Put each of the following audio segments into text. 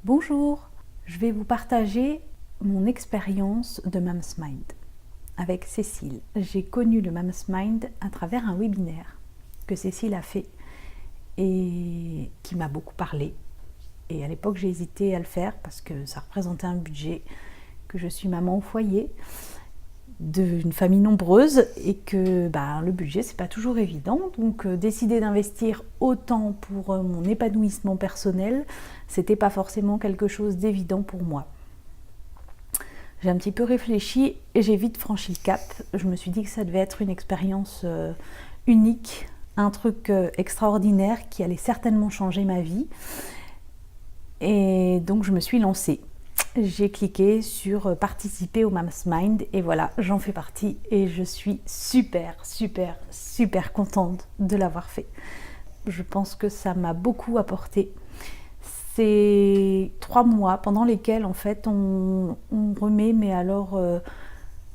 Bonjour, je vais vous partager mon expérience de Moms Mind avec Cécile. J'ai connu le Moms Mind à travers un webinaire que Cécile a fait et qui m'a beaucoup parlé. Et à l'époque, j'ai hésité à le faire parce que ça représentait un budget, que je suis maman au foyer d'une famille nombreuse et que le budget c'est pas toujours évident, donc décider d'investir autant pour mon épanouissement personnel, c'était pas forcément quelque chose d'évident pour moi. J'ai un petit peu réfléchi et j'ai vite franchi le cap. Je me suis dit que ça devait être une expérience unique, un truc extraordinaire qui allait certainement changer ma vie, et donc je me suis lancée. J'ai cliqué sur participer au Moms Mind et voilà, j'en fais partie et je suis super contente de l'avoir fait. Je pense que ça m'a beaucoup apporté. C'est 3 mois pendant lesquels en fait on remet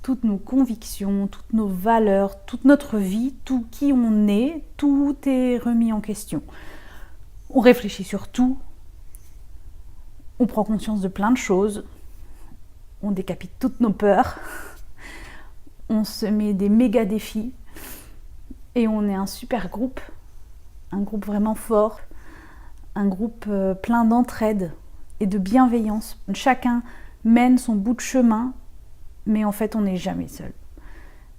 toutes nos convictions, toutes nos valeurs, toute notre vie, tout qui on est, tout est remis en question. On réfléchit sur tout. On prend conscience de plein de choses, on décapite toutes nos peurs, on se met des méga défis et on est un super groupe, un groupe vraiment fort, un groupe plein d'entraide et de bienveillance. Chacun mène son bout de chemin, mais en fait on n'est jamais seul.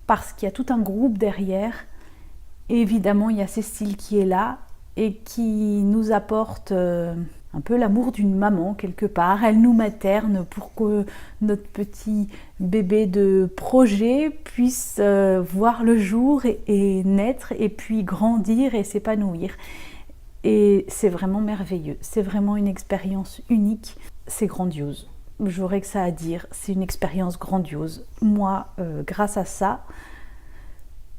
Parce qu'il y a tout un groupe derrière, et évidemment il y a Cécile qui est là et qui nous apporte un peu l'amour d'une maman quelque part. Elle nous materne pour que notre petit bébé de projet puisse voir le jour et naître et puis grandir et s'épanouir. Et c'est vraiment merveilleux, c'est vraiment une expérience unique, c'est grandiose. J'aurais que ça à dire, c'est une expérience grandiose. Moi, grâce à ça,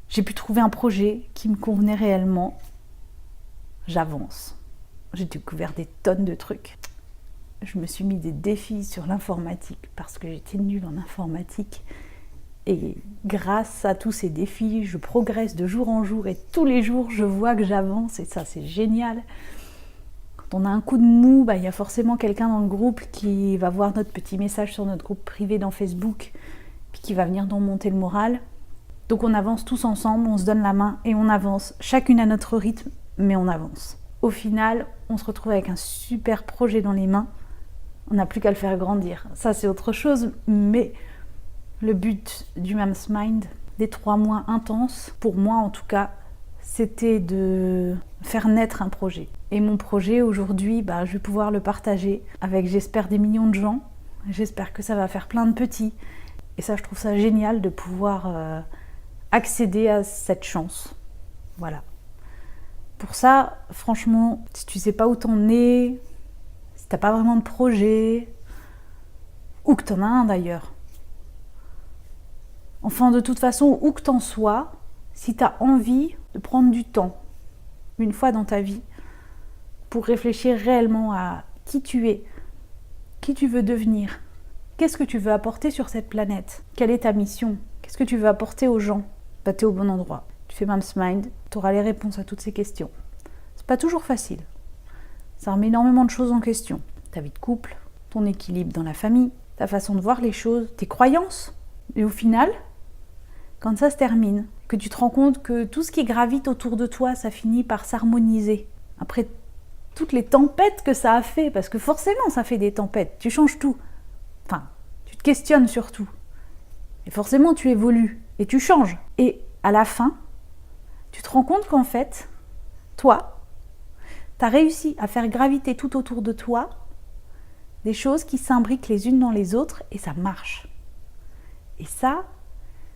j'ai pu trouver un projet qui me convenait réellement. J'avance. J'ai découvert des tonnes de trucs. Je me suis mis des défis sur l'informatique parce que j'étais nulle en informatique. Et grâce à tous ces défis, je progresse de jour en jour et tous les jours, je vois que j'avance et ça, c'est génial. Quand on a un coup de mou, il y a forcément quelqu'un dans le groupe qui va voir notre petit message sur notre groupe privé dans Facebook puis qui va venir nous remonter le moral. Donc on avance tous ensemble, on se donne la main et on avance, chacune à notre rythme, mais on avance. Au final, on se retrouve avec un super projet dans les mains. On n'a plus qu'à le faire grandir. Ça, c'est autre chose, mais le but du Moms Mind, des 3 mois intenses, pour moi en tout cas, c'était de faire naître un projet. Et mon projet aujourd'hui, je vais pouvoir le partager avec, j'espère, des millions de gens. J'espère que ça va faire plein de petits. Et ça, je trouve ça génial de pouvoir accéder à cette chance. Voilà. Pour ça, franchement, si tu sais pas où t'en es, si t'as pas vraiment de projet, ou que t'en as un d'ailleurs, enfin de toute façon, où que t'en sois, si t'as envie de prendre du temps, une fois dans ta vie, pour réfléchir réellement à qui tu es, qui tu veux devenir, qu'est-ce que tu veux apporter sur cette planète, quelle est ta mission, qu'est-ce que tu veux apporter aux gens, t'es au bon endroit. Tu fais Moms Mind, tu auras les réponses à toutes ces questions. C'est pas toujours facile. Ça remet énormément de choses en question. Ta vie de couple, ton équilibre dans la famille, ta façon de voir les choses, tes croyances. Et au final, quand ça se termine, que tu te rends compte que tout ce qui gravite autour de toi, ça finit par s'harmoniser. Après toutes les tempêtes que ça a fait, parce que forcément ça fait des tempêtes, tu changes tout. Enfin, tu te questionnes sur tout. Et forcément tu évolues et tu changes. Et à la fin, tu te rends compte qu'en fait, toi, tu as réussi à faire graviter tout autour de toi des choses qui s'imbriquent les unes dans les autres et ça marche. Et ça,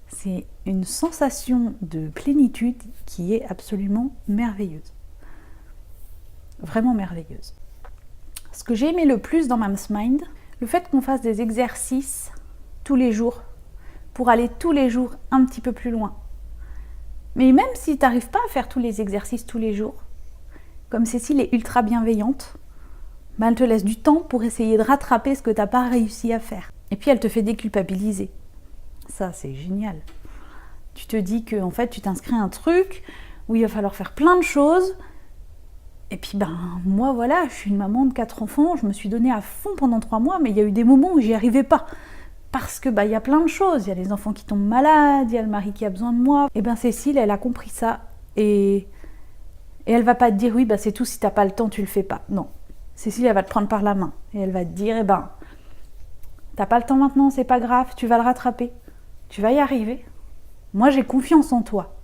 c'est une sensation de plénitude qui est absolument merveilleuse. Vraiment merveilleuse. Ce que j'ai aimé le plus dans Moms Mind, le fait qu'on fasse des exercices tous les jours pour aller tous les jours un petit peu plus loin. Mais même si tu n'arrives pas à faire tous les exercices tous les jours, comme Cécile est ultra bienveillante, elle te laisse du temps pour essayer de rattraper ce que tu n'as pas réussi à faire. Et puis elle te fait déculpabiliser. Ça, c'est génial. Tu te dis que en fait, tu t'inscris à un truc où il va falloir faire plein de choses Et puis moi voilà, je suis une maman de 4 enfants, je me suis donnée à fond pendant 3 mois, mais il y a eu des moments où j'y arrivais pas. Parce que il y a plein de choses, il y a les enfants qui tombent malades, il y a le mari qui a besoin de moi. Et Cécile, elle a compris ça et elle va pas te dire oui c'est tout, si t'as pas le temps tu le fais pas. Non, Cécile elle va te prendre par la main et elle va te dire t'as pas le temps maintenant, c'est pas grave, tu vas le rattraper, tu vas y arriver. Moi j'ai confiance en toi,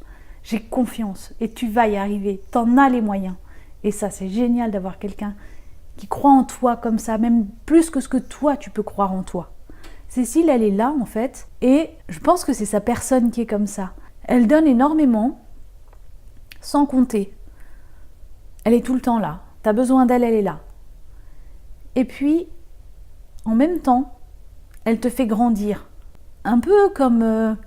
j'ai confiance et tu vas y arriver, t'en as les moyens. Et ça c'est génial d'avoir quelqu'un qui croit en toi comme ça, même plus que ce que toi tu peux croire en toi. Cécile elle est là en fait et je pense que c'est sa personne qui est comme ça. Elle donne énormément sans compter. Elle est tout le temps là, t'as besoin d'elle, elle est là. Et puis en même temps elle te fait grandir. Un peu comme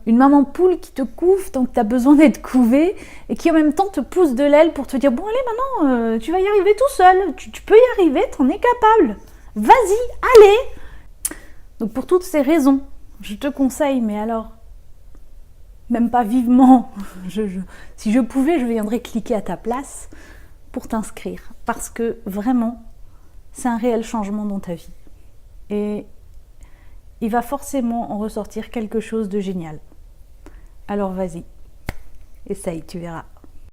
une maman poule qui te couve tant que tu as besoin d'être couvée et qui en même temps te pousse de l'aile pour te dire bon allez maintenant tu vas y arriver tout seul, tu peux y arriver, t'en es capable, vas-y, allez. Donc pour toutes ces raisons, je te conseille, mais alors même pas vivement, si je pouvais je viendrais cliquer à ta place pour t'inscrire parce que vraiment c'est un réel changement dans ta vie et il va forcément en ressortir quelque chose de génial. Alors vas-y, essaye, tu verras.